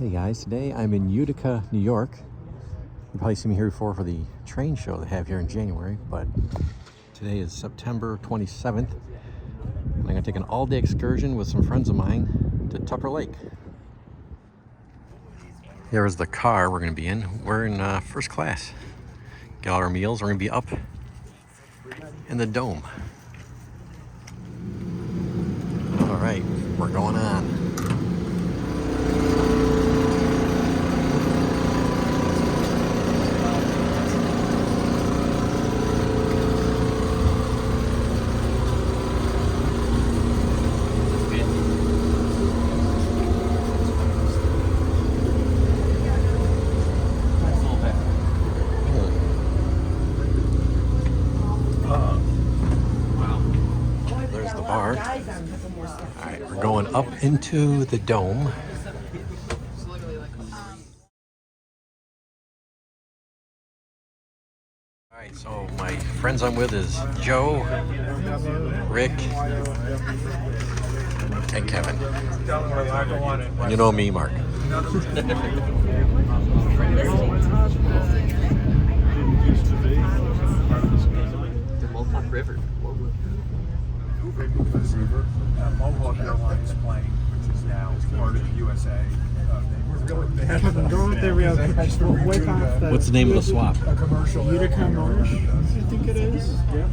Hey guys, today I'm in Utica, New York. You've probably seen me here before for the train show they have here in January, but today is September 27th. And I'm gonna take an all-day excursion with some friends of mine to Tupper Lake. Here is the car we're gonna be in. We're in first class. Got all our meals. We're gonna be up in the dome. All right, we're going on. All right, we're going up into the dome. All right, so my friends I'm with is Joe, Rick, and Kevin. And you know me, Mark. River. Mohawk Airlines plane, which is now part of the USA. What's the name of the swap? A commercial Utica Marsh, I think it is. Yep.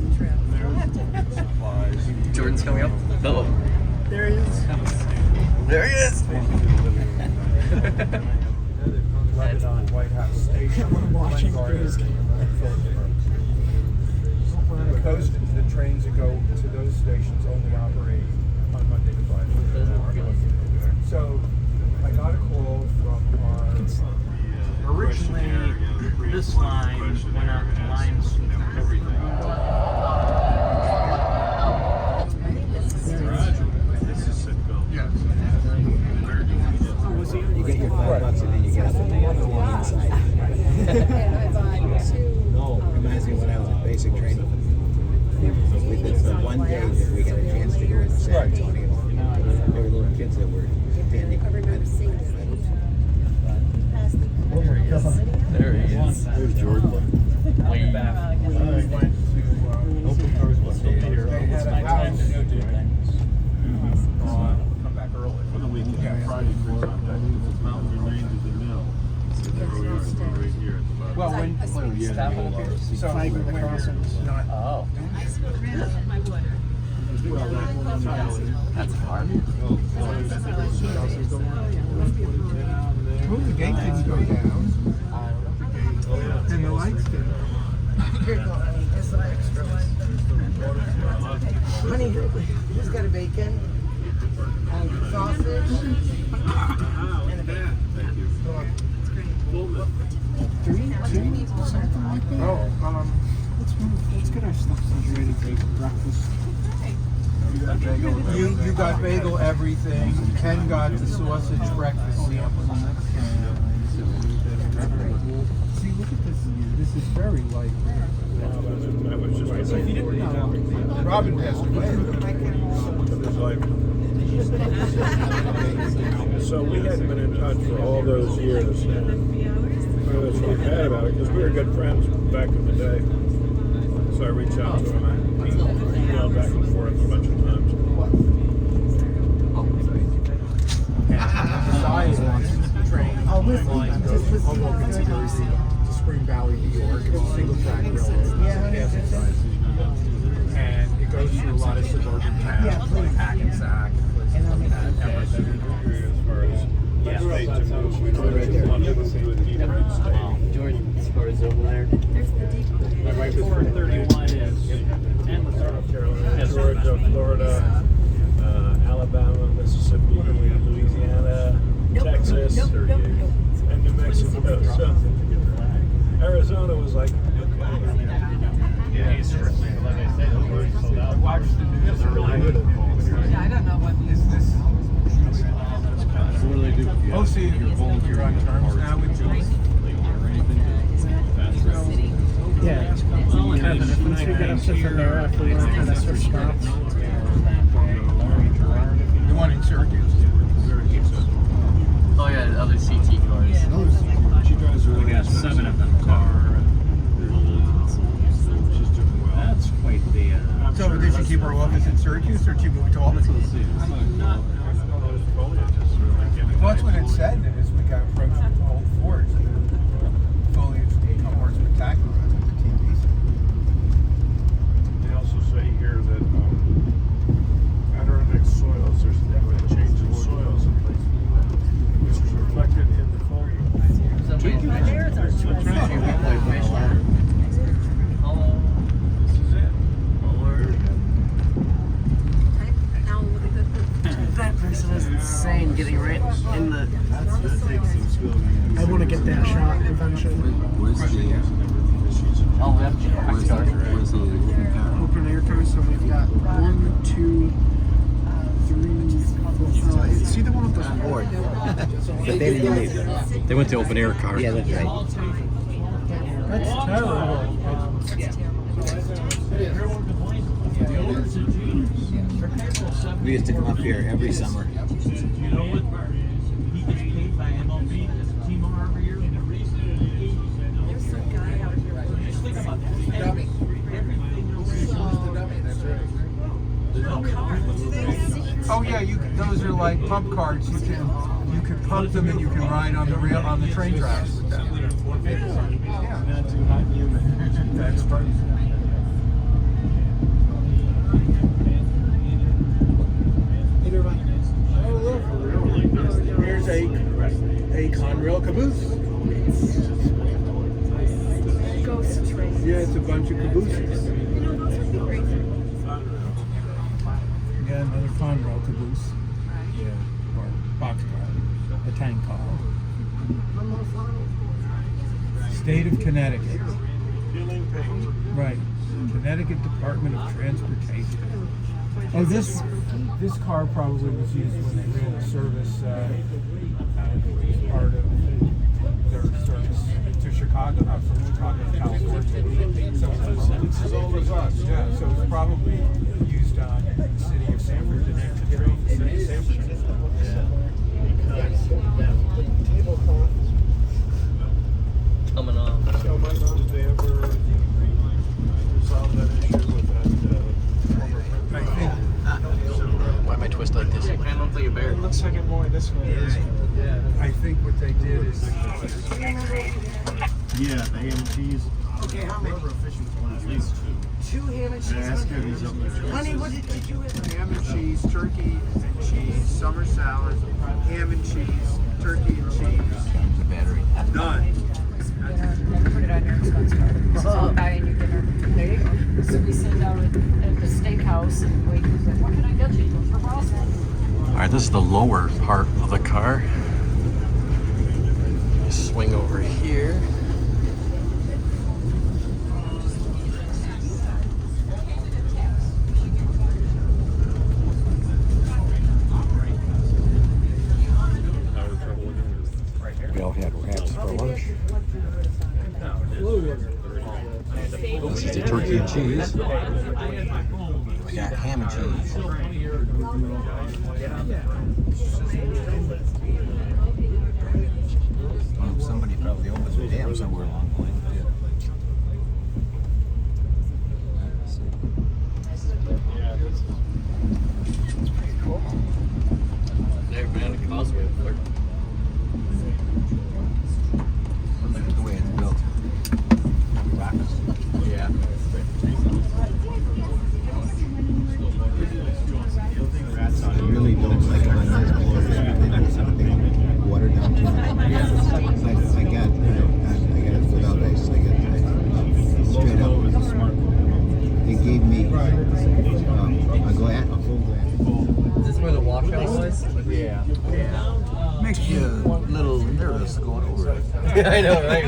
Jordan's coming up. Oh. There he is. There he is. Lebanon White House Station. I'm watching through his camera. The trains that go to those stations only operate on Monday to Friday. So I got a call from our originally this line went out to lines everything. You get your $5 and then you get up and on the inside. No, reminds me when I was in basic training. We did the one day that we got a chance to go into San Antonio. There were little kids that were standing. I remember seeing this. There he is. There's Jordan. way back. We went to open cars one day here. They had a house. Come back early for the weekend. Yeah, Friday, the mountain remains of the mill. So there we are, right here at the bottom. Well, when so the crossings, not. Oh. That's hard. Oh, the gate didn't go down. And the lights did. It's an extra one. Honey, who's got a bacon? And sausage? And a bacon. Three, something like that. Oh, let's get our stuff ready for breakfast. You got bagel everything. Ken got the sausage breakfast sample. See, look at this. This is very light. So if you didn't know, Robin passed away. So we hadn't been in touch for all those years, and I was really bad about it because we were good friends back in the day. So I reached out to him and emailed back and forth a bunch of times. Oh, listen, just listen to Spring Valley, New York. It's a single track railroad. And it goes through a lot of suburban towns like Hackensack and places like that. As far as states and moves, we know there's a lot of people who would need a red state. Jordan, as far as over there. My wife is from 31 is endless. North Carolina, Georgia, Florida, Alabama, Mississippi, Louisiana, Texas, and New Mexico. So Arizona was like, Yeah, he's strictly, like I said, the word sold out. Watch the news. They're really good. Yeah, I don't know what is this. what do they do? Oh, see, you're on terms now with Julie? Yeah. Kevin, if we get up to Panera, if we want to kind of switch spots. The one in Syracuse. Oh yeah, the other seats. throw off is in Syracuse, or did you move to Albany? Well, that's what it said, that as we got approached with the old forts, the foliage will become more spectacular. That's what the TV said. They also say here that Adirondack soils, there's a change in soils, which is reflected in the foliage. This is it. That person is insane getting right in the. I want to get that shot eventually. Where's the Oh, we have where's the Open air car, so we've got 1, 2, 3, 4. See the one with the board? But they didn't leave. They went to open air car. Yeah, that's right. That's terrible. We used to come up here every summer. You know what? He gets paid by MLB as a team owner every year. There's some guy out here. Just think about that. Dummy. Oh yeah, you can, those are like pump cards. You can pump them and you can ride on the rail on the train tracks with them. Yeah. Not too hot and humid. That's right. Here's a Conrail caboose. Ghost train. Yeah, it's a bunch of cabooses. You know, those would be great. Yeah, another Conrail caboose. Yeah, or boxcar, a tank car. State of Connecticut. Peeling paint. Right. Connecticut Department of Transportation. Oh, this car probably was used when they ran the service as part of their service to Chicago, not from Chicago to California. So It's as old as us. yeah, so it's probably used in the city of Sanford to name the train, the city of Sanford. Coming on. So my mom, did they ever resolve that issue with that former I think Why am I twisted like this? I don't think a bear. it looks like it more this way. I think what they did is Yeah, the ham and cheese. Okay, how many? At least two. 2 ham and cheese. Ask her, he's up there. Honey, what did you have? ham and cheese, turkey and cheese, summer salad, ham and cheese, turkey and cheese. The battery. Done. And put it on your expense card. This is all buying your dinner. There you go. So we send out at the steakhouse and wait. He's like, what can I get you? He goes, for Boston. All right, this is the lower part of the car. Swing over here. We all had wraps for lunch. This is the turkey and cheese. We got ham and cheese. Well, somebody probably opens the dam somewhere along the line. Never been on a causeway before. Look at the way it's built. Rocks. Yeah. I really don't like it on this floor. They put something watered down too much. I got it without ice. I got it straight up. They gave me a full glass. Is this where the washout was? Yeah. Makes you a little nervous going over it. I know, right?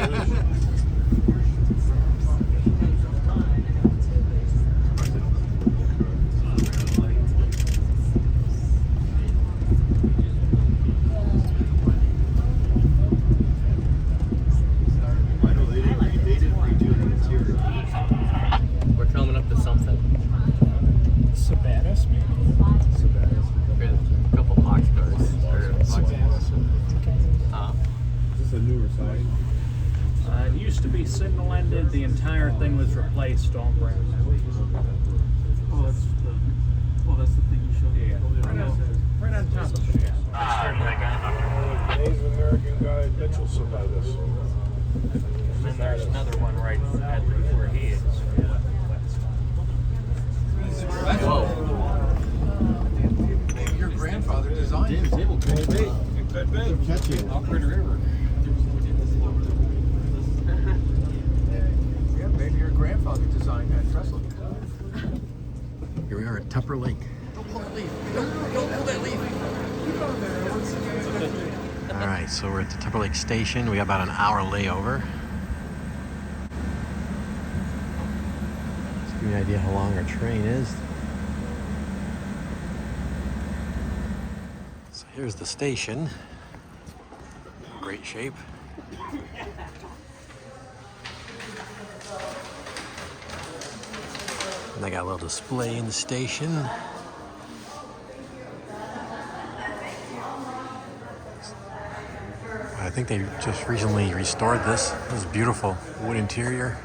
We're coming up to something. Sabatis, maybe. There's a couple box cars. Is this a newer side? It used to be signal ended. The entire thing was replaced all brand new. Oh, that's the thing you showed me. Right on top of it. Native American guy Mitchellson by this. And then there's another one right at where he is. Maybe your grandfather designed it. It could be. Yeah, maybe your grandfather designed that trestle. Here we are at Tupper Lake. All right, so we're at the Tupper Lake station. We got about an hour layover. Just give you an idea how long our train is. So here's the station. Great shape. And they got a little display in the station. I think they just recently restored this. It was beautiful wood interior.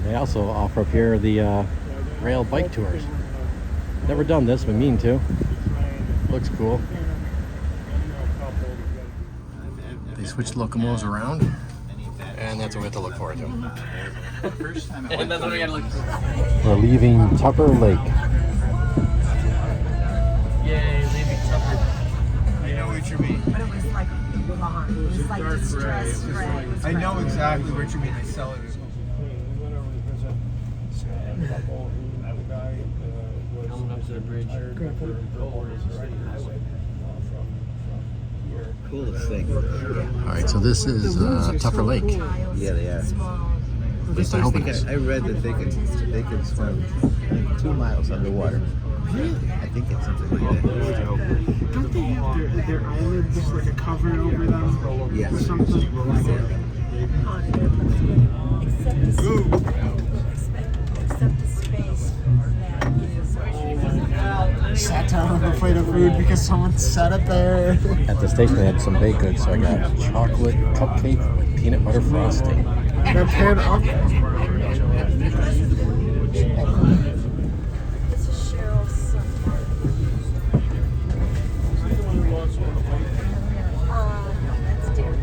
They also offer up here the rail bike tours. Never done this, but mean to. Looks cool. They switch locomotives around, and that's what we have to look forward to. And that's what we gotta look for. We're leaving Tupper Lake. Yay, leaving Tupper. I know what you mean. But it was like long. It was like distress red. I know exactly what you mean. They sell it as We went over to visit a couple. That guy was Coming up to the bridge. hired for highway from here. Coolest thing. All right, so this is Tupper Lake. Yeah, they are. At least I hope it is. I read that they could swim like 2 miles underwater. I think it's something like that. Don't they have their eyelids like a cover over them? Yes. Or something? Except the space that is. Sat down on the plate of food because someone set it there. At the station, they had some baked goods, so I got chocolate cupcake with peanut butter frosting. They're paired up. This is Cheryl's son. That's Derek.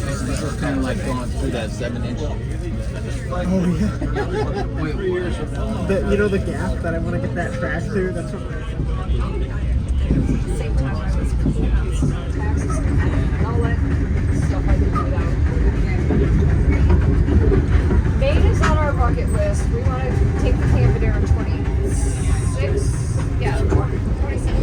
This is kind of like going through that 7-inch. Oh yeah. You know the gap that I want to get that track through? That's what. Same time I was taxes and all that stuff I did without. Maine is on our bucket list. We want to take the camping there in 26. Yeah, 27.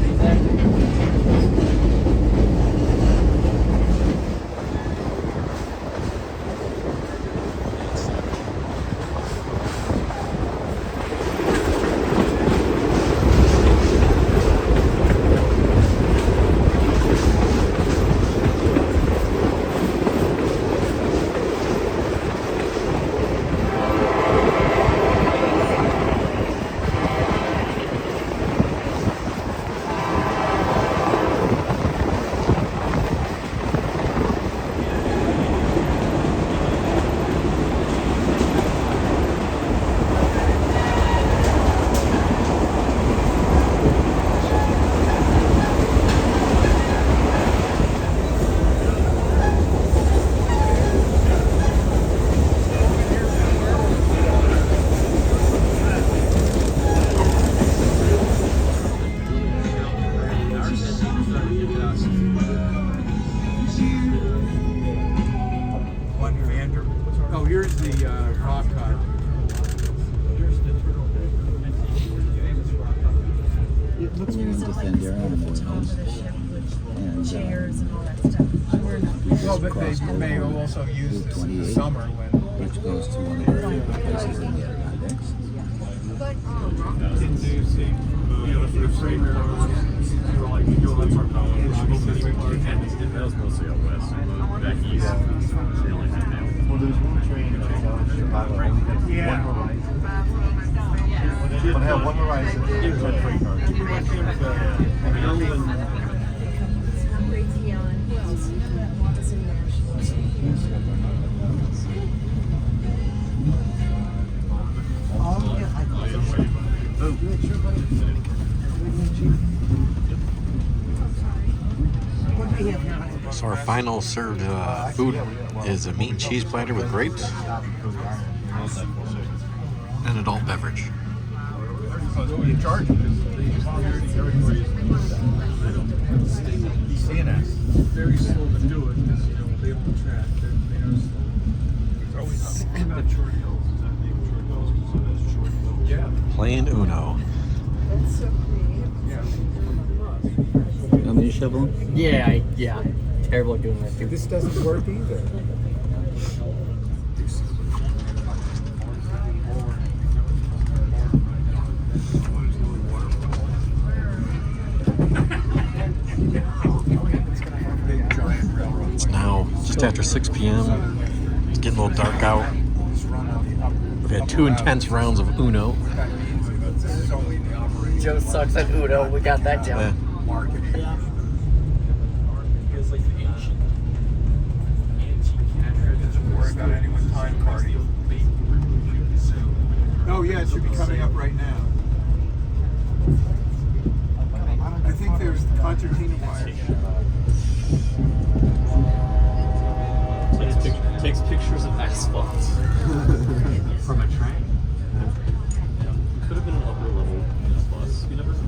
There's a like this beautiful top of the ship with chairs and all that stuff. We're not. Well, but they may also use this in the summer when. Which goes to one of the places in the Adirondacks. That was mostly out west. Back east, they only had that. Well, there's one train that goes out of Chicago. Only has one horizon. But have one horizon. It's one freight car. So our final served food is a meat and cheese platter with grapes and adult beverage. You charge them. CNS. Very slow to do it because they don't track. They are slow. It's always not short hills. Yeah. Playing Uno. Want me to shovel? Yeah. Terrible at doing that too. This doesn't work either. It's now just after 6 p.m. It's getting a little dark out. We've had 2 intense rounds of Uno. Joe sucks at Uno. We got that down. Oh yeah, it should be coming up right now. I think there's the concertina wire. Takes pictures of asphalt from a train. Could have been an upper level bus. You never know.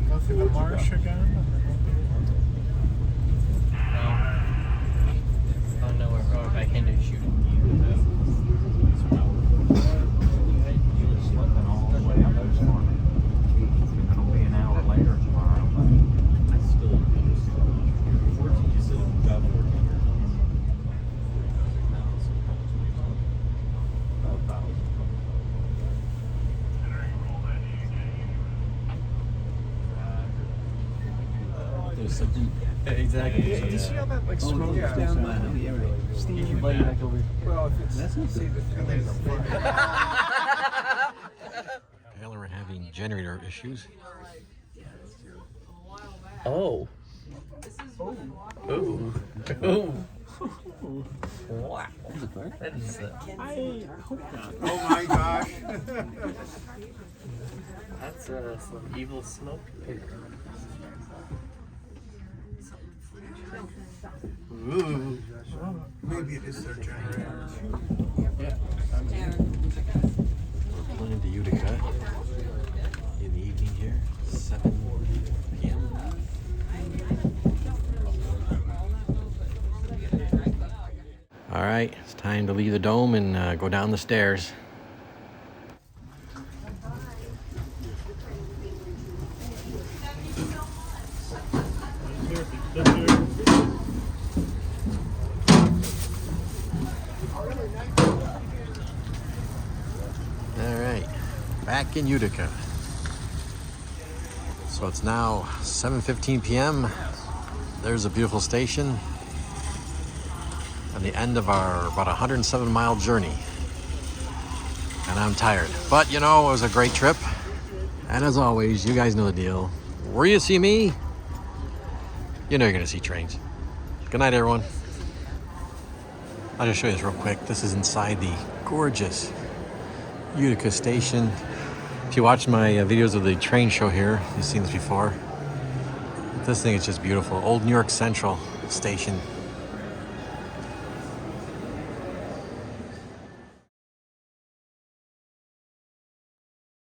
Go through the marsh again. Oh no, we're going back into shooting. It'll be an hour later tomorrow. There's something. Exactly. Did you see how that like smokes down the steam? Lay back over. Well, if it's see the feelings of Apparently we're having generator issues. Oh. Ooh. Ooh. Wow. That is. oh my gosh. That's some evil smoke. Ooh. Maybe it is their generator. We're playing to Utica in the evening here, 7 p.m. All right, it's time to leave the dome and go down the stairs. All right, back in Utica. So it's now 7:15 p.m. There's a beautiful station at the end of our about 107-mile journey. And I'm tired, but you know, it was a great trip. And as always, you guys know the deal. Where you see me, you know you're gonna see trains. Good night, everyone. I'll just show you this real quick. This is inside the gorgeous Utica station. If you watch my videos of the train show here, you've seen this before. This thing is just beautiful. Old New York Central station.